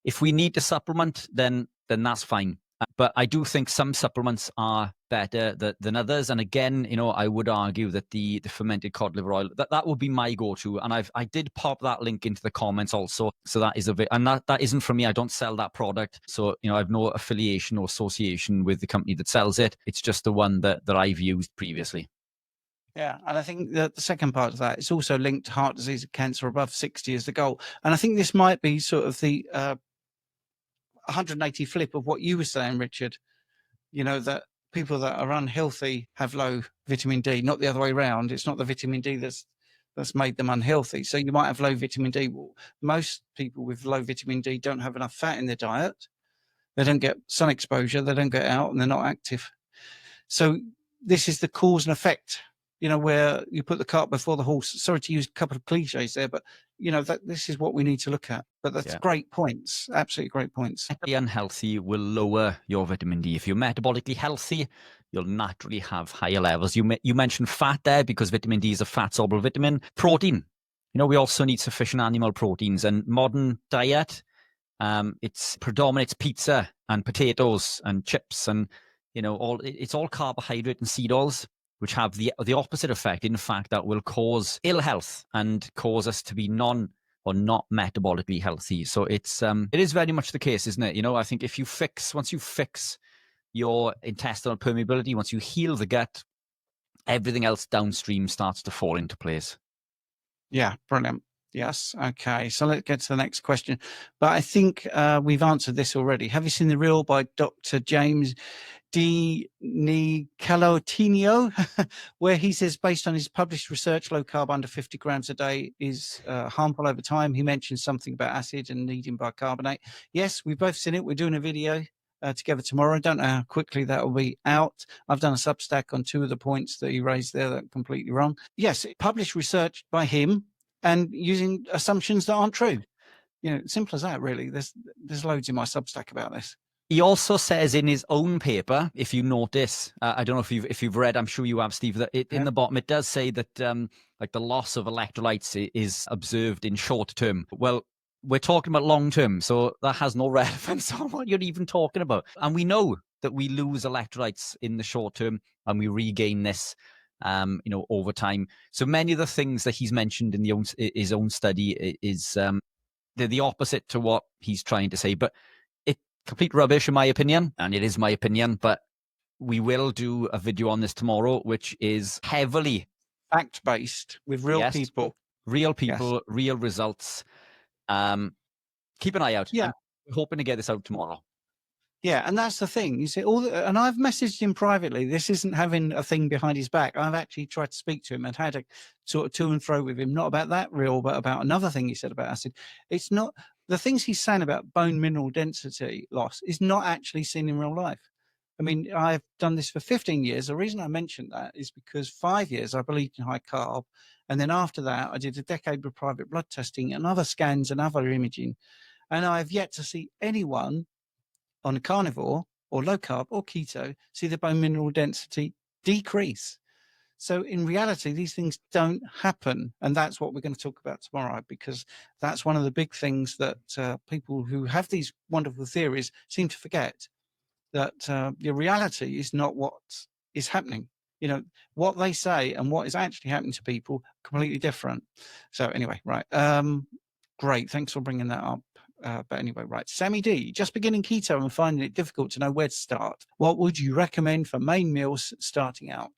If we need to supplement, then that's fine. But I do think some supplements are better than others. And again, I would argue that the fermented cod liver oil, that would be my go-to. And I did pop that link into the comments also. So that is and that isn't from me. I don't sell that product. So, I have no affiliation or association with the company that sells it. It's just the one that I've used previously. Yeah, and I think that the second part of that is also linked to heart disease and cancer. Above 60 is the goal. And I think this might be sort of the 180 flip of what you were saying, Richard, that people that are unhealthy have low vitamin D, not the other way around. It's not the vitamin D that's made them unhealthy. So you might have low vitamin D. Well, most people with low vitamin D don't have enough fat in their diet. They don't get sun exposure. They don't get out and they're not active. So this is the cause and effect where you put the cart before the horse. Sorry to use a couple of cliches there, but that this is what we need to look at. But that's great points, absolutely great points. Metabolically unhealthy will lower your vitamin D. If you're metabolically healthy, you'll naturally have higher levels. You mentioned fat there because vitamin D is a fat-soluble vitamin. Protein, we also need sufficient animal proteins, and modern diet, it's predominates pizza and potatoes and chips, and it's all carbohydrate and seed oils, which have the opposite effect. In fact, that will cause ill health and cause us to be not metabolically healthy. So it is very much the case, isn't it? I think once you fix your intestinal permeability, once you heal the gut, everything else downstream starts to fall into place. Yeah, brilliant. Yes. Okay. So let's get to the next question. But I think we've answered this already. Have you seen The Real by Dr. James Di Nicolotinio, where he says, based on his published research, low carb under 50 grams a day is harmful over time? He mentioned something about acid and needing bicarbonate. Yes, we've both seen it. We're doing a video together tomorrow. I don't know how quickly that will be out. I've done a Substack on 2 of the points that he raised there that are completely wrong. Yes, published research by him and using assumptions that aren't true. Simple as that, really. There's loads in my Substack about this. He also says in his own paper, if you notice, I don't know if you've read, I'm sure you have, Steve, that in the bottom it does say that the loss of electrolytes is observed in short term. Well, we're talking about long term, so that has no relevance on what you're even talking about. And we know that we lose electrolytes in the short term and we regain this over time. So many of the things that he's mentioned in his own study is they're the opposite to what he's trying to say. But it's complete rubbish in my opinion, and it is my opinion. But we will do a video on this tomorrow, which is heavily fact-based with real people. Real people, real results. Keep an eye out. Yeah. I'm hoping to get this out tomorrow. Yeah, and that's the thing. You see, and I've messaged him privately. This isn't having a thing behind his back. I've actually tried to speak to him and had a sort of to and fro with him, not about that real, but about another thing he said about acid. It's not the things he's saying about bone mineral density loss is not actually seen in real life. I mean, I've done this for 15 years. The reason I mentioned that is because 5 years I believed in high carb. And then after that, I did a decade with private blood testing and other scans and other imaging. And I've yet to see anyone on a carnivore or low carb or keto see the bone mineral density decrease. So in reality, these things don't happen. And that's what we're going to talk about tomorrow, because that's one of the big things that people who have these wonderful theories seem to forget, that the reality is not what is happening. What they say and what is actually happening to people, completely different. So anyway, right. Great. Thanks for bringing that up. But anyway, right. Sammy D, just beginning keto and finding it difficult to know where to start. What would you recommend for main meals starting out?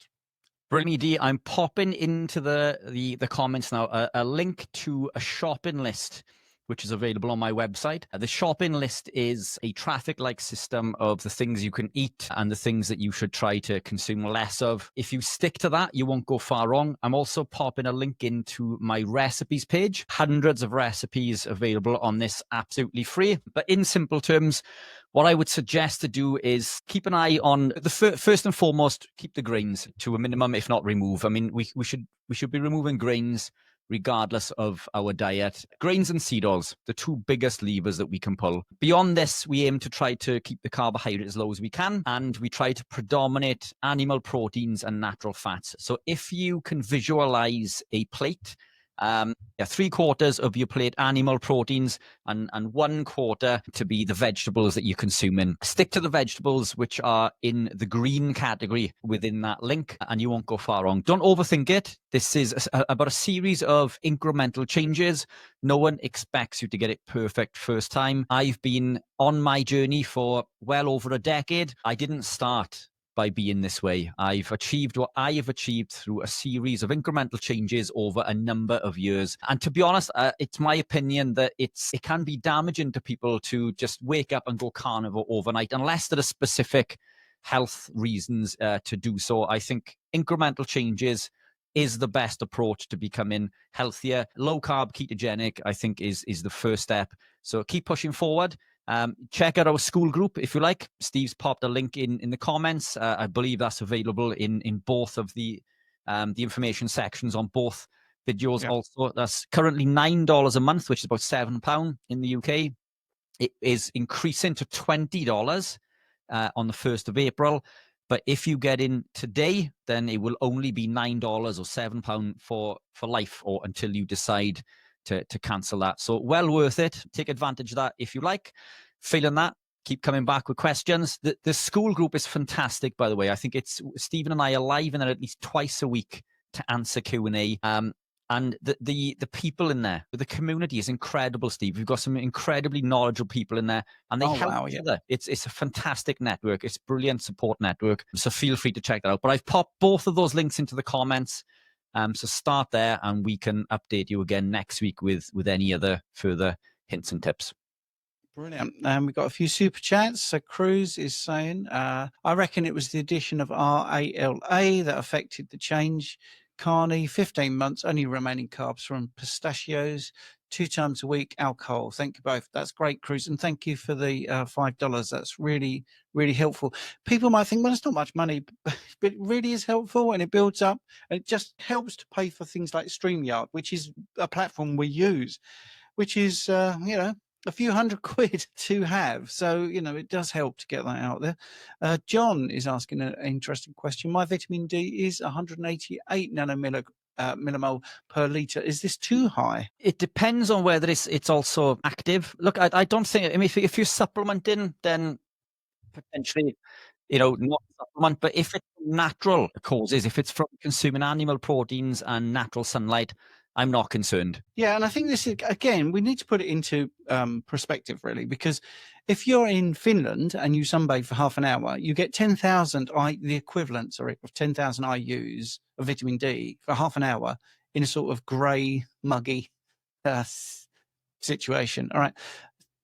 Sammy D, I'm popping into the comments now a link to a shopping list, which is available on my website. The shopping list is a traffic-like system of the things you can eat and the things that you should try to consume less of. If you stick to that, you won't go far wrong. I'm also popping a link into my recipes page. Hundreds of recipes available on this absolutely free. But in simple terms, what I would suggest to do is keep an eye on the first and foremost, keep the grains to a minimum, if not remove. I mean, we should be removing grains regardless of our diet. Grains and seed oils, the 2 biggest levers that we can pull. Beyond this, we aim to try to keep the carbohydrate as low as we can, and we try to predominate animal proteins and natural fats. So if you can visualize a plate, 3/4 of your plate animal proteins and 1/4 to be the vegetables that you're consuming. Stick to the vegetables which are in the green category within that link, and you won't go far wrong. Don't overthink it. This is about a series of incremental changes. No one expects you to get it perfect first time. I've been on my journey for well over a decade. I didn't start by being this way. I've achieved what I have achieved through a series of incremental changes over a number of years. And to be honest, it's my opinion that it can be damaging to people to just wake up and go carnivore overnight, unless there are specific health reasons to do so. I think incremental changes is the best approach to becoming healthier. Low carb ketogenic, I think, is the first step. So keep pushing forward. Check out our school group if you like. Steve's popped a link in the comments. I believe that's available in both of the the information sections on both videos. Yeah. Also, that's currently $9 a month, which is about £7 in the UK. It is increasing to $20 on the 1st of April. But if you get in today, then it will only be $9 or £7 for life, or until you decide to cancel that. So well worth it. Take advantage of that if you like. Failing that, keep coming back with questions. The school group is fantastic, by the way. I think it's Stephen and I are live in there at least twice a week to answer Q&A. And the people in there, the community is incredible, Steve. We've got some incredibly knowledgeable people in there, and they help each other. It's a fantastic network. It's a brilliant support network. So feel free to check that out. But I've popped both of those links into the comments. So start there, and we can update you again next week with any other further hints and tips. Brilliant. We've got a few super chats. So Cruz is saying, I reckon it was the addition of RALA that affected the change. Carney, 15 months, only remaining carbs from pistachios, 2 times a week, alcohol. Thank you both. That's great, Cruz. And thank you for the $5. That's really, really helpful. People might think, well, it's not much money, but it really is helpful, and it builds up, and it just helps to pay for things like StreamYard, which is a platform we use, which is, a few £100 to have. So, it does help to get that out there. John is asking an interesting question. My vitamin D is 188 millimole per litre. Is this too high? It depends on whether it's also active. Look, I don't think, if you're supplementing, then potentially, not supplement, but if it's natural causes, if it's from consuming animal proteins and natural sunlight, I'm not concerned. Yeah, and I think this is, again, we need to put it into perspective, really, because if you're in Finland and you sunbathe for half an hour, you get 10,000, the equivalent, of 10,000 IUs of vitamin D for half an hour in a sort of grey, muggy situation. All right.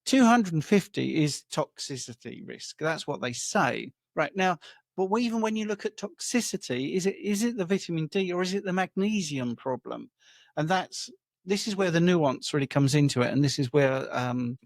250 is toxicity risk. That's what they say. Right now, but even when you look at toxicity, is it the vitamin D or is it the magnesium problem? And this is where the nuance really comes into it. And this is where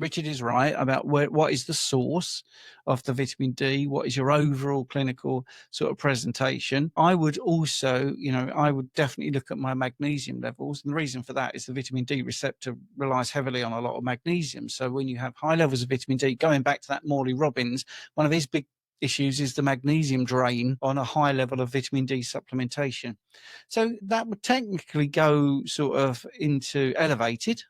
Richard is right about what is the source of the vitamin D? What is your overall clinical sort of presentation? I would also, I would definitely look at my magnesium levels. And the reason for that is the vitamin D receptor relies heavily on a lot of magnesium. So when you have high levels of vitamin D, going back to that Morley Robbins, one of his big issues is the magnesium drain on a high level of vitamin D supplementation. So that would technically go sort of into elevated.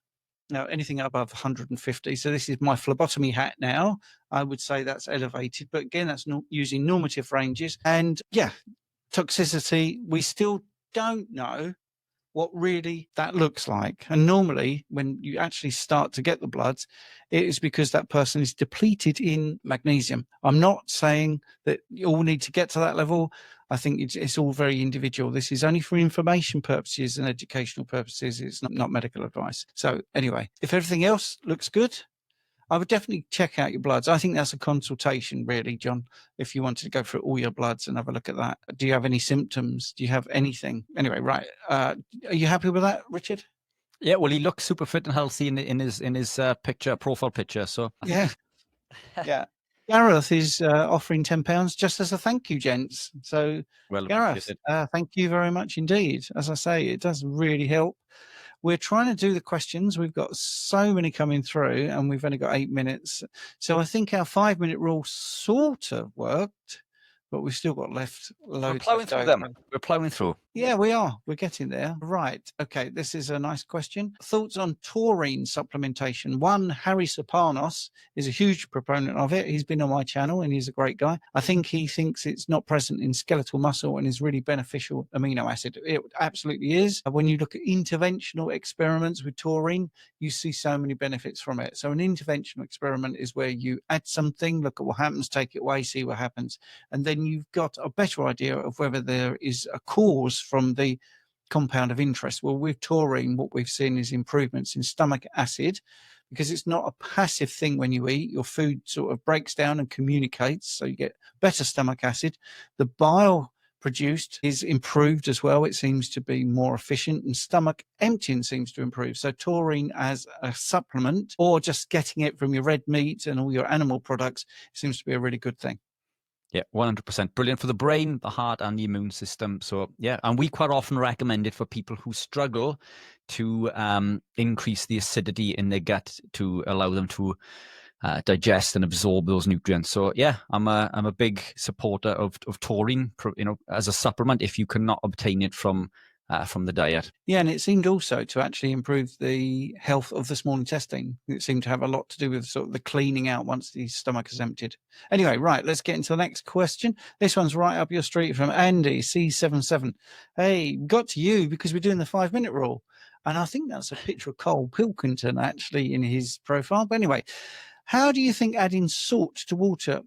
Now, anything above 150. So this is my phlebotomy hat now. I would say that's elevated. But again, that's not using normative ranges. And yeah, toxicity, we still don't know what really that looks like. And normally when you actually start to get the bloods, it is because that person is depleted in magnesium. I'm not saying that you all need to get to that level. I think it's all very individual. This is only for information purposes and educational purposes. It's not medical advice. So anyway, if everything else looks good, I would definitely check out your bloods. I think that's a consultation, really, John, if you wanted to go through all your bloods and have a look at that. Do you have any symptoms? Do you have anything? Anyway, right. Are you happy with that, Richard? Yeah, well, he looks super fit and healthy in his profile picture. So yeah. Yeah. Gareth is offering £10 just as a thank you, gents. So, well, Gareth, thank you very much indeed. As I say, it does really help. We're trying to do the questions. We've got so many coming through and we've only got 8 minutes. So I think our 5-minute rule sort of worked, but we've still got loads. We're plowing through them. We're plowing through. Yeah, we are. We're getting there. Right. Okay. This is a nice question. Thoughts on taurine supplementation? One, Harry Sopanos is a huge proponent of it. He's been on my channel and he's a great guy. I think he thinks it's not present in skeletal muscle and is really beneficial amino acid. It absolutely is. When you look at interventional experiments with taurine, you see so many benefits from it. So an interventional experiment is where you add something, look at what happens, take it away, see what happens. And then you've got a better idea of whether there is a cause from the compound of interest. Well, with taurine, what we've seen is improvements in stomach acid, because it's not a passive thing. When you eat, your food sort of breaks down and communicates, so you get better stomach acid. The bile produced is improved as well. It seems to be more efficient, and stomach emptying seems to improve. So taurine as a supplement, or just getting it from your red meat and all your animal products, seems to be a really good thing. Yeah, 100%. Brilliant for the brain, the heart, and the immune system. So, yeah, and we quite often recommend it for people who struggle to increase the acidity in their gut to allow them to digest and absorb those nutrients. So, yeah, I'm a big supporter of taurine, as a supplement if you cannot obtain it from the diet. Yeah, and it seemed also to actually improve the health of the small intestine. It seemed to have a lot to do with sort of the cleaning out once the stomach is emptied. Anyway, right, let's get into the next question. This one's right up your street from Andy, C77. Hey, got to you because we're doing the 5-minute rule. And I think that's a picture of Cole Pilkington actually in his profile. But anyway, how do you think adding salt to water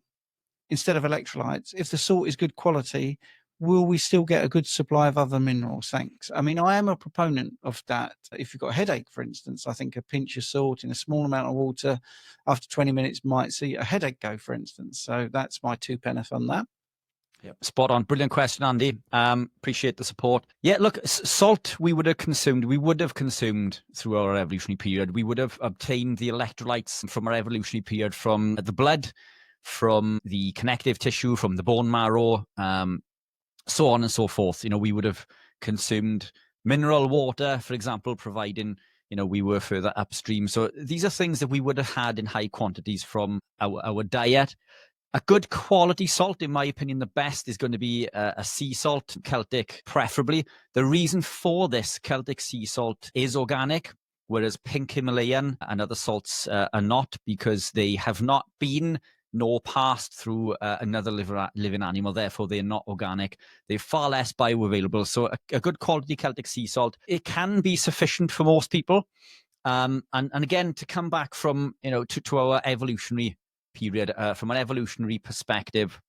instead of electrolytes, if the salt is good quality, will we still get a good supply of other minerals? Thanks. I mean, I am a proponent of that. If you've got a headache, for instance, I think a pinch of salt in a small amount of water after 20 minutes might see a headache go, for instance. So that's my 2 pence on that. Yeah, spot on. Brilliant question, Andy. Appreciate the support. Yeah, look, salt we would have consumed through our evolutionary period. We would have obtained the electrolytes from our evolutionary period from the blood, from the connective tissue, from the bone marrow, so on and so forth. We would have consumed mineral water, for example, providing, we were further upstream. So these are things that we would have had in high quantities from our diet. A good quality salt, in my opinion, the best is going to be a sea salt, Celtic preferably. The reason for this, Celtic sea salt is organic, whereas pink Himalayan and other salts are not, because they have not been nor passed through another living animal. Therefore, they're not organic. They're far less bioavailable. So a good quality Celtic sea salt, it can be sufficient for most people. And again, to come back from, to our evolutionary period, from an evolutionary perspective,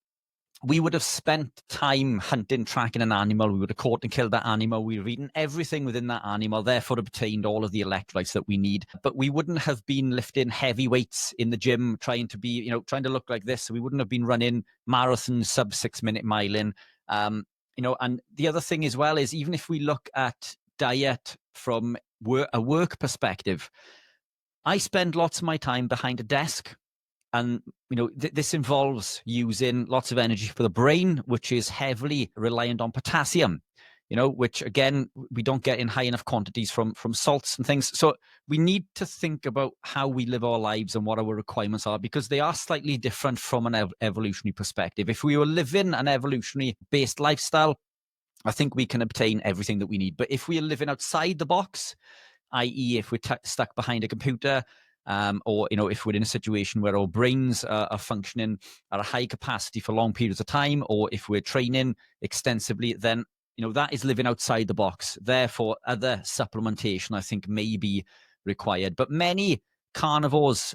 we would have spent time hunting, tracking an animal. We would have caught and killed that animal. We would have eaten everything within that animal, therefore obtained all of the electrolytes that we need. But we wouldn't have been lifting heavy weights in the gym, trying to look like this. So we wouldn't have been running marathons, sub 6-minute miling. And the other thing as well is, even if we look at diet from a work perspective, I spend lots of my time behind a desk. And, this involves using lots of energy for the brain, which is heavily reliant on potassium, which, again, we don't get in high enough quantities from salts and things. So we need to think about how we live our lives and what our requirements are, because they are slightly different from an evolutionary perspective. If we were living an evolutionary-based lifestyle, I think we can obtain everything that we need. But if we are living outside the box, i.e. if we're stuck behind a computer, or if we're in a situation where our brains are functioning at a high capacity for long periods of time, or if we're training extensively, then that is living outside the box. Therefore, other supplementation, I think, may be required. But many carnivores,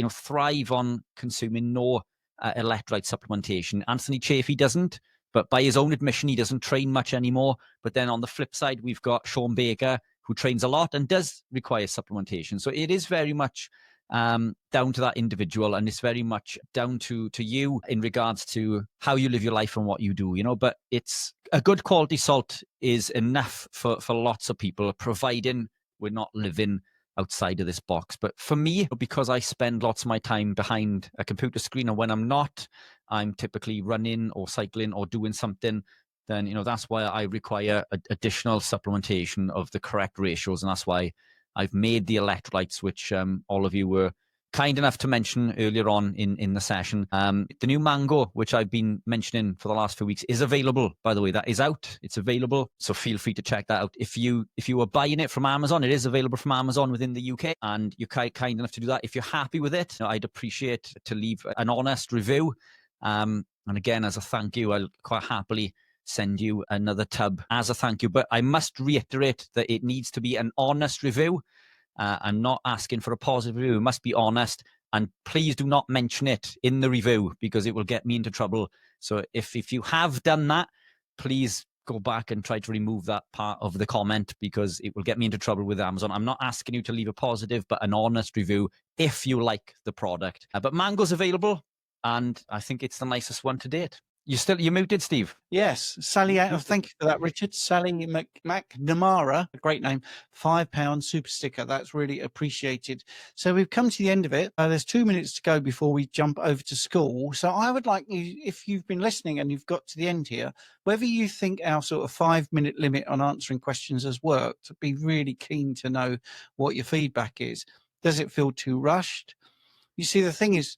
thrive on consuming no electrolyte supplementation. Anthony Chaffee doesn't, but by his own admission, he doesn't train much anymore. But then on the flip side, we've got Sean Baker, who trains a lot and does require supplementation. So it is very much down to that individual, and it's very much down to you in regards to how you live your life and what you do, but it's a good quality salt is enough for lots of people, providing we're not living outside of this box. But for me, because I spend lots of my time behind a computer screen, and when I'm not, I'm typically running or cycling or doing something, then that's why I require additional supplementation of the correct ratios. And that's why I've made the electrolytes, which all of you were kind enough to mention earlier on in the session. The new mango, which I've been mentioning for the last few weeks, is available, by the way. That is out. It's available. So feel free to check that out. If you were buying it from Amazon, it is available from Amazon within the UK, and you're kind enough to do that. If you're happy with it, I'd appreciate to leave an honest review. And again, as a thank you, I'll quite happily send you another tub as a thank you. But I must reiterate that it needs to be an honest review. I'm not asking for a positive review. It must be honest. And please do not mention it in the review, because it will get me into trouble. So if you have done that, please go back and try to remove that part of the comment, because it will get me into trouble with Amazon. I'm not asking you to leave a positive, but an honest review if you like the product. But mango's available, and I think it's the nicest one to date. You're muted, Steve. Yes, Sally. Thank you for that, Richard. Sally McNamara, a great name. £5 super sticker. That's really appreciated. So we've come to the end of it. There's 2 minutes to go before we jump over to school. So I would like you, if you've been listening and you've got to the end here, whether you think our sort of 5-minute limit on answering questions has worked, I'd be really keen to know what your feedback is. Does it feel too rushed? You see, the thing is,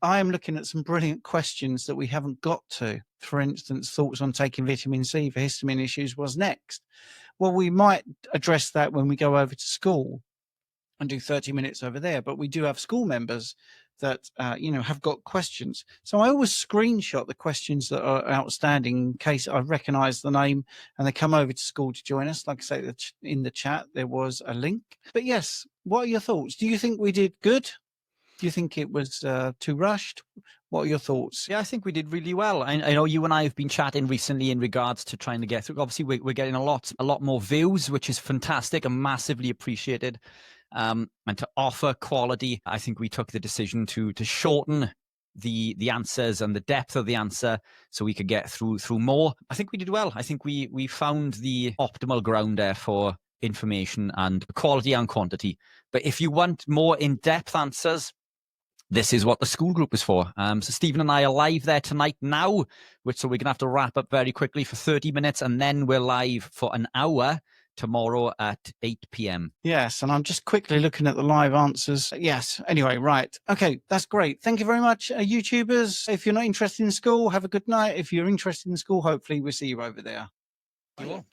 I am looking at some brilliant questions that we haven't got to. For instance, thoughts on taking vitamin C for histamine issues was next. Well, we might address that when we go over to school and do 30 minutes over there. But we do have school members that, have got questions. So I always screenshot the questions that are outstanding in case I recognize the name and they come over to school to join us. Like I say, in the chat, there was a link. But yes, what are your thoughts? Do you think we did good? Do you think it was too rushed? What are your thoughts? Yeah, I think we did really well. I know you and I have been chatting recently in regards to trying to get through. Obviously, we're getting a lot more views, which is fantastic and massively appreciated. And to offer quality, I think we took the decision to shorten the answers and the depth of the answer so we could get through more. I think we did well. I think we found the optimal ground there for information and quality and quantity. But if you want more in-depth answers, this is what the school group is for. So Stephen and I are live there tonight now, so we're going to have to wrap up very quickly for 30 minutes, and then we're live for an hour tomorrow at 8 p.m. Yes, and I'm just quickly looking at the live answers. Yes, anyway, right. Okay, that's great. Thank you very much, YouTubers. If you're not interested in school, have a good night. If you're interested in school, hopefully we'll see you over there. You will.